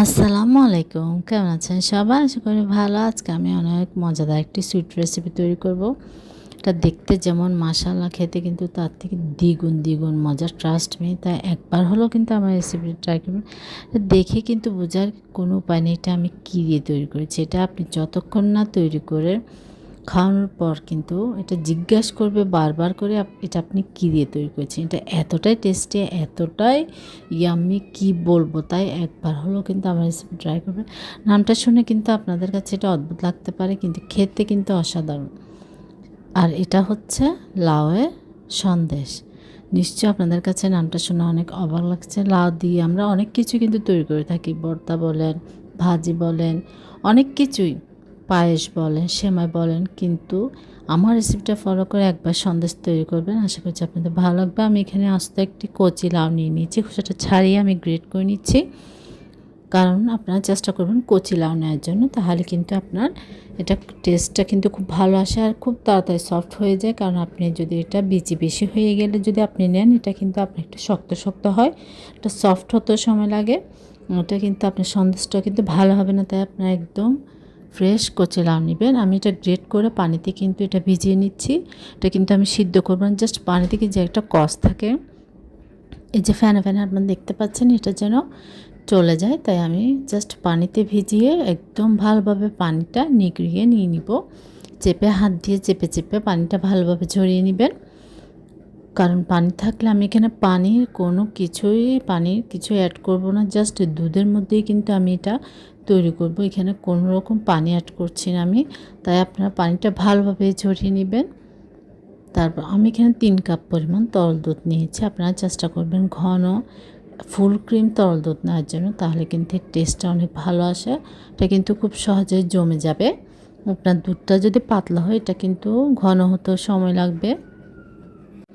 আসসালামু আলাইকুম, কেমন আছেন সবাই? আশা করি ভালো। আজকে আমি অনেক মজাদার একটি সুইট রেসিপি তৈরি করব। এটা দেখতে যেমন মাশাআল্লাহ, খেতে কিন্তু তার থেকে দ্বিগুণ দ্বিগুণ মজা, ট্রাস্ট মি। তাই একবার হলেও কিন্তু আমার রেসিপিটা ট্রাই করবেন। এটা দেখে কিন্তু বোঝার কোনো উপায় নেই এটা আমি কী দিয়ে তৈরি করেছি। এটা আপনি যতক্ষণ না তৈরি করে খাওয়ানোর পর কিন্তু এটা জিজ্ঞাসা করবে বারবার করে এটা আপনি কী দিয়ে তৈরি করেছেন। এটা এতটাই টেস্টি, এতটাই ইয়াম্মি, কি বলবো। তাই একবার হলেও কিন্তু আমার রেসিপি ট্রাই করবেন। নামটা শুনে কিন্তু আপনাদের কাছে এটা অদ্ভুত লাগতে পারে, কিন্তু খেতে কিন্তু অসাধারণ। আর এটা হচ্ছে লাউয়ের সন্দেশ। নিশ্চয়ই আপনাদের কাছে নামটা শুনে অনেক অবাক লাগছে। লাউ দিয়ে আমরা অনেক কিছু কিন্তু তৈরি করে থাকি, ভর্তা বলেন, ভাজি বলেন, অনেক কিছুই, পায়েস বলেন, সেমাই বলেন। কিন্তু আমার রেসিপিটা ফলো করে একবার সন্দেশ তৈরি করবেন, আশা করছি আপনাদের ভালো লাগবে। আমি এখানে আস্ত একটি কচি লাউ নিয়ে নিয়েছি, খোসাটা ছাড়িয়ে আমি গ্রেট করে নিচ্ছি। কারণ আপনারা চেষ্টা করবেন কচি লাউ নেওয়ার জন্য, তাহলে কিন্তু আপনার এটা টেস্টটা কিন্তু খুব ভালো আসে আর খুব তাড়াতাড়ি সফট হয়ে যায়। কারণ আপনি যদি এটা বিচি বেশি হয়ে গেলে যদি আপনি নেন, এটা কিন্তু আপনার একটু শক্ত শক্ত হয়, এটা সফট হতেও সময় লাগে। ওটা কিন্তু আপনার সন্দেশটা কিন্তু ভালো হবে না। তাই আপনার একদম ফ্রেশ কচি লাউ নেবেন। আমি এটা গ্রেট করে পানিতে কিন্তু এটা ভিজিয়ে নিচ্ছি। এটা কিন্তু আমি সিদ্ধ করব না, জাস্ট পানি থেকে যে একটা কষ থাকে, এই যে ফ্যানে ফ্যানে আপনারা দেখতে পাচ্ছেন, এটা যেন চলে যায়। তাই আমি জাস্ট পানিতে ভিজিয়ে একদম ভালোভাবে পানিটা নিগড়িয়ে নিয়ে নিব। চেপে হাত দিয়ে চেপে চেপে পানিটা ভালোভাবে ঝরিয়ে নেবেন। কারণ পানি থাকলে আমি এখানে পানির কিছু অ্যাড করব না, জাস্ট দুধের মধ্যেই কিন্তু আমি এটা তৈরি করব। এখানে কোনো রকম পানি অ্যাড করছি না আমি। তাই আপনারা পানিটা ভালোভাবে ঝরিয়ে নেবেন। তারপর আমি এখানে 3 কাপ পরিমাণ তরল দুধ নিয়েছি। আপনারা চেষ্টা করবেন ঘন ফুল ক্রিম তরল দুধ নেওয়ার জন্য, তাহলে কিন্তু এর টেস্টটা অনেক ভালো আসে। এটা কিন্তু খুব সহজেই জমে যাবে। আপনার দুধটা যদি পাতলা হয়, এটা কিন্তু ঘন হতেও সময় লাগবে।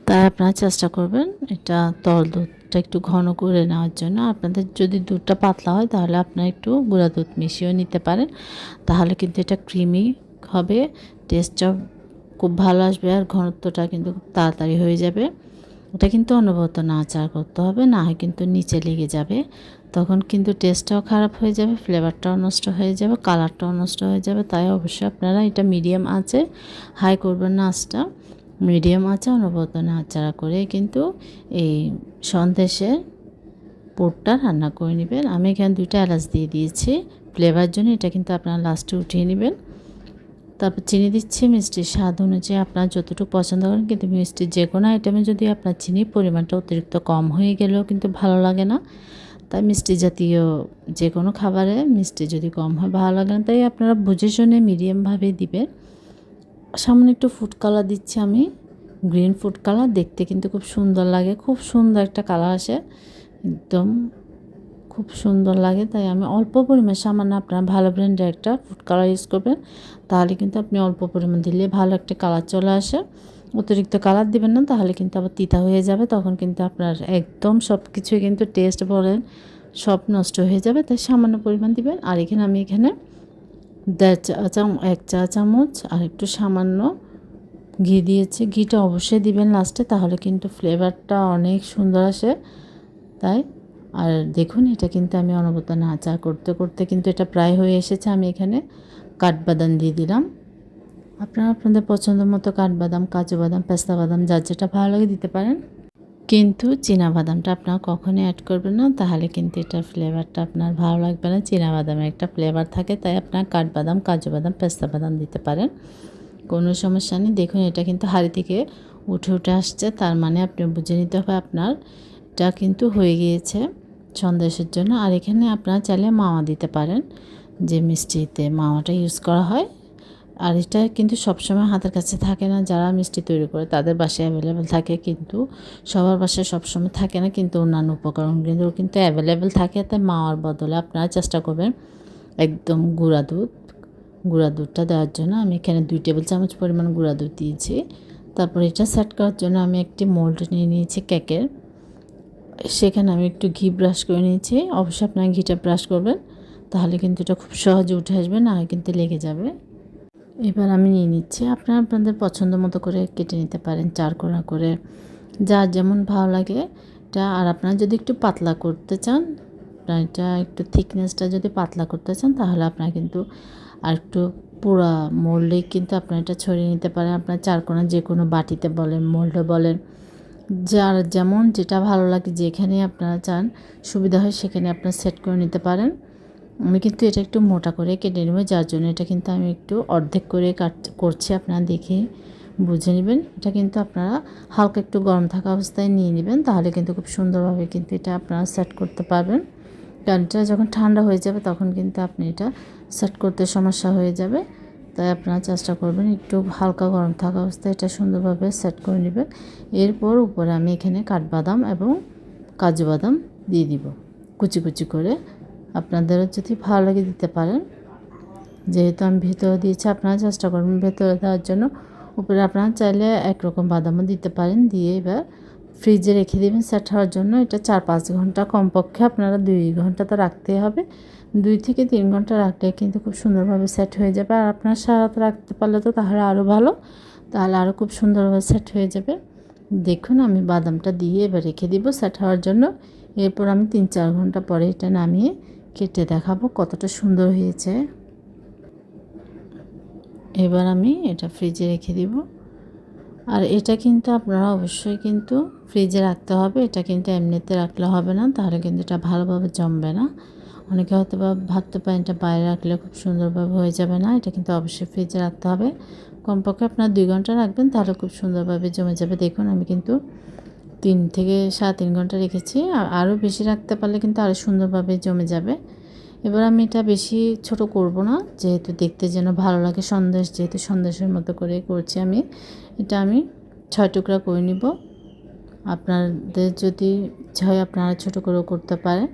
তাই আপনারা চেষ্টা করবেন এটা তরল দুধটা একটু ঘন করে নেওয়ার জন্য। আপনাদের যদি দুধটা পাতলা হয়, তাহলে আপনারা একটু গুঁড়া দুধ মিশিয়েও নিতে পারেন, তাহলে কিন্তু এটা ক্রিমি হবে, টেস্টটা খুব ভালো আসবে আর ঘনত্বটা কিন্তু খুব তাড়াতাড়ি হয়ে যাবে। ওটা কিন্তু অনবরত নাড়াচাড়া করতে হবে, না হয় কিন্তু নিচে লেগে যাবে। তখন কিন্তু টেস্টটাও খারাপ হয়ে যাবে, ফ্লেভারটাও নষ্ট হয়ে যাবে, কালারটাও নষ্ট হয়ে যাবে। তাই অবশ্যই আপনারা এটা মিডিয়াম আঁচে, হাই করবেন না আঁচটা, মিডিয়াম আঁচে অনবরত নাড়াচাড়া করে কিন্তু এই সন্দেশের পুরটা রান্না করে নেবেন। আমি এখানে 2টা এলাচ দিয়ে দিয়েছি ফ্লেভার জন্য, এটা কিন্তু আপনারা লাস্টে উঠিয়ে নেবেন। তারপর চিনি দিচ্ছি মিষ্টির স্বাদ অনুযায়ী, আপনারা যতটুকু পছন্দ করেন। কিন্তু মিষ্টির যে কোনো আইটেমে যদি আপনার চিনির পরিমাণটা অতিরিক্ত কম হয়ে গেলেও কিন্তু ভালো লাগে না। তাই মিষ্টি জাতীয় যে কোনো খাবারে মিষ্টি যদি কম হয় ভালো লাগে না। তাই আপনারা বুঝে শুনে মিডিয়ামভাবে দিবেন। সামান্য একটু ফুড কালার দিচ্ছি আমি, গ্রিন ফুড কালার, দেখতে কিন্তু খুব সুন্দর লাগে, খুব সুন্দর একটা কালার আসে, একদম খুব সুন্দর লাগে। তাই আমি অল্প পরিমাণ, সামান্য, আপনারা ভালো ব্র্যান্ডের একটা ফুড কালার ইউজ করবেন, তাহলে কিন্তু আপনি অল্প পরিমাণ দিলে ভালো একটা কালার চলে আসে। অতিরিক্ত কালার দিবেন না, তাহলে কিন্তু আবার তিতা হয়ে যাবে, তখন কিন্তু আপনার একদম সব কিছুই কিন্তু টেস্ট বলেন সব নষ্ট হয়ে যাবে। তাই সামান্য পরিমাণ দিবেন। আর এখানে আমি 1 চা চামচ আর একটু সামান্য ঘি দিয়েছি। ঘিটা অবশ্যই দিবেন লাস্টে, তাহলে কিন্তু ফ্লেভারটা অনেক সুন্দর আসে। তাই আর দেখুন, এটা কিন্তু আমি অনবরত নাড়াচাড়া করতে করতে কিন্তু এটা প্রায় হয়ে এসেছে। আমি এখানে কাঠবাদাম দিয়ে দিলাম। আপনারা আপনাদের পছন্দ মতো কাঠবাদাম, কাজু বাদাম, পেস্তা বাদাম, যার যেটা ভালো লাগে দিতে পারেন। কিন্তু বাদামটা আপনারা কখনোই অ্যাড করবেন না, তাহলে কিন্তু এটার ফ্লেভারটা আপনার ভালো লাগবে না। বাদামের একটা ফ্লেভার থাকে, তাই আপনারা কাঠবাদাম, কাজু বাদাম, পেস্তা বাদাম দিতে পারেন, কোনো সমস্যা নেই। দেখুন এটা কিন্তু হাঁড়ি থেকে উঠে উঠে আসছে, তার মানে আপনি বুঝে নিতে হবে আপনার এটা কিন্তু হয়ে গিয়েছে সন্দেশের জন্য। আর এখানে আপনারা চাইলে মাওয়া দিতে পারেন, যে মিষ্টিতে মাওয়াটা ইউজ করা হয়। আর এটা কিন্তু সবসময় হাতের কাছে থাকে না, যারা মিষ্টি তৈরি করে তাদের বাসায় অ্যাভেলেবেল থাকে, কিন্তু সবার বাসায় সবসময় থাকে না। কিন্তু অন্যান্য উপকরণগুলো কিন্তু অ্যাভেলেবেল থাকে। তাই মাওয়ার বদলে আপনারা চেষ্টা করবেন একদম গুঁড়া দুধটা দেওয়ার জন্য। আমি এখানে 2 টেবিল চামচ পরিমাণ গুঁড়া দুধ দিয়েছি। তারপর এটা সেট করার জন্য আমি একটি মোল্ড নিয়ে নিয়েছি কেকের, সেখানে আমি একটু ঘি ব্রাশ করে নিয়েছি। অবশ্যই আপনারা ঘিটা ব্রাশ করবেন, তাহলে কিন্তু এটা খুব সহজে উঠে আসবে, না কিন্তু লেগে যাবে। এবার আমি নিয়ে নিচ্ছি, আপনারা আপনাদের পছন্দ মতো করে কেটে নিতে পারেন, চারকোনা করে, যার যেমন ভালো লাগে এটা। আর আপনারা যদি একটু পাতলা করতে চান, আপনার এটা একটু থিকনেসটা যদি পাতলা করতে চান তাহলে আপনার কিন্তু আর একটু পুরা মোল্ডে কিন্তু আপনার এটা ছড়িয়ে নিতে পারেন। আপনার চারকোনা যে কোনো বাটিতে বলেন, মোল্ডে বলেন, যার যেমন যেটা ভালো লাগে, যেখানে আপনারা চান সুবিধা হয় সেখানে আপনারা সেট করে নিতে পারেন। আমি কিন্তু এটা একটু মোটা করে কেটে নেব, যার জন্য এটা কিন্তু আমি একটু অর্ধেক করে করছি, আপনারা দেখে বুঝে নেবেন। এটা কিন্তু আপনারা হালকা একটু গরম থাকা অবস্থায় নিয়ে নেবেন, তাহলে কিন্তু খুব সুন্দরভাবে কিন্তু এটা আপনারা সেট করতে পারবেন। কারণ এটা যখন ঠান্ডা হয়ে যাবে তখন কিন্তু আপনি এটা সেট করতে সমস্যা হয়ে যাবে। তাই আপনারা চেষ্টা করবেন একটু হালকা গরম থাকা অবস্থায় এটা সুন্দরভাবে সেট করে নেবেন। এরপর উপরে আমি এখানে কাঠবাদাম এবং কাজু বাদাম দিয়ে দিব কুচি কুচি করে। আপনাদেরও যদি ভালো লাগে দিতে পারেন, যেহেতু আমি ভেতরে দিয়েছি আপনারা চেষ্টা করবেন ভেতরে দেওয়ার জন্য। উপরে আপনারা চাইলে একরকম বাদামও দিতে পারেন। দিয়ে এবার ফ্রিজে রেখে দেবেন সেট হওয়ার জন্য। এটা 4-5 ঘন্টা, কমপক্ষে আপনারা 2 ঘন্টা তো রাখতেই হবে। 2 থেকে 3 ঘন্টা রাখলে কিন্তু খুব সুন্দরভাবে সেট হয়ে যাবে। আর আপনারা সারা রাত রাখতে পারলে তো তাহলে আরও ভালো, তাহলে আরও খুব সুন্দরভাবে সেট হয়ে যাবে। দেখুন আমি বাদামটা দিয়ে এবার রেখে দিব সেট হওয়ার জন্য। এরপর আমি 3-4 ঘন্টা পরে এটা নামিয়ে কেটে দেখাবো কতটা সুন্দর হয়েছে। এবার আমি এটা ফ্রিজে রেখে দিব। আর এটা কিন্তু আপনারা অবশ্যই কিন্তু ফ্রিজে রাখতে হবে, এটা কিন্তু এমনিতে রাখলে হবে না, তাহলে কিন্তু এটা ভালোভাবে জমবে না। অনেকে হয়তো বা ভাবতে পারেন এটা বাইরে রাখলে খুব সুন্দরভাবে হয়ে যাবে না, এটা কিন্তু অবশ্যই ফ্রিজে রাখতে হবে। কমপক্ষে আপনারা 2 ঘন্টা রাখবেন, তাহলে খুব সুন্দরভাবে জমে যাবে। দেখুন আমি কিন্তু 3 থেকে 3.5 ঘন্টা রেখেছি। আর আরও বেশি রাখতে পারলে কিন্তু আরও সুন্দরভাবে জমে যাবে। এবার আমি এটা বেশি ছোট করব না, যেহেতু দেখতে যেন ভালো লাগে, সন্দেশ যেহেতু সন্দেশের মতো করে করছি আমি। এটা আমি 6 টুকরা করে নিব। আপনাদের যদি ইচ্ছা হয় আপনারা ছোটো করেও করতে পারেন,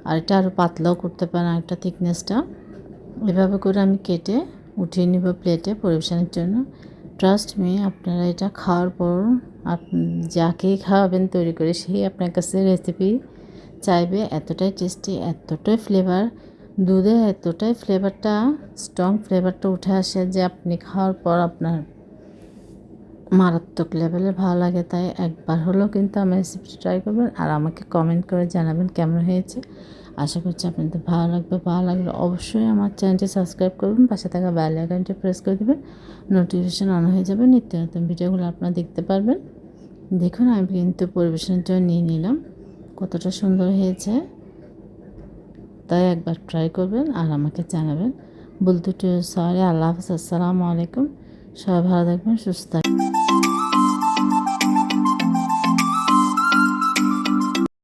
আর এটা আরও পাতলাও করতে পারেন আরেকটা থিকনেসটা। এভাবে করে আমি কেটে উঠিয়ে নিব প্লেটে পরিবেশনের জন্য। ট্রাস্ট মি, আপনারা এটা খাওয়ার পর যাকেই খাওয়াবেন তৈরি করে সেই আপনার কাছে রেসিপি চাইবে। এতটাই টেস্টি, এতটাই ফ্লেভার, দুধের এতটাই ফ্লেভারটা, স্ট্রং ফ্লেভারটা উঠে আসে যে আপনি খাওয়ার পর আপনার মারাত্মক লেভেলের ভালো লাগে। তাই একবার হলেও কিন্তু আমার রেসিপিটা ট্রাই করবেন আর আমাকে কমেন্ট করে জানাবেন কেমন হয়েছে। আশা করছি আপনাদের ভালো লাগবে। ভালো লাগলে অবশ্যই আমার চ্যানেলটি সাবস্ক্রাইব করবেন, পাশে থাকা বেল আইকনটি প্রেস করে দেবেন, নোটিফিকেশান অন হয়ে যাবে, নিত্য নতুন ভিডিওগুলো আপনারা দেখতে পারবেন। দেখুন আমি কিন্তু পরিবেশনের জন্য নিয়ে নিলাম, কতটা সুন্দর হয়েছে। তাই একবার ট্রাই করবেন আর আমাকে জানাবেন। বলতে সরি। আল্লাহ হাফেজ, আসসালামু আলাইকুম। সবাই ভালো থাকবেন, সুস্থ থাকবেন।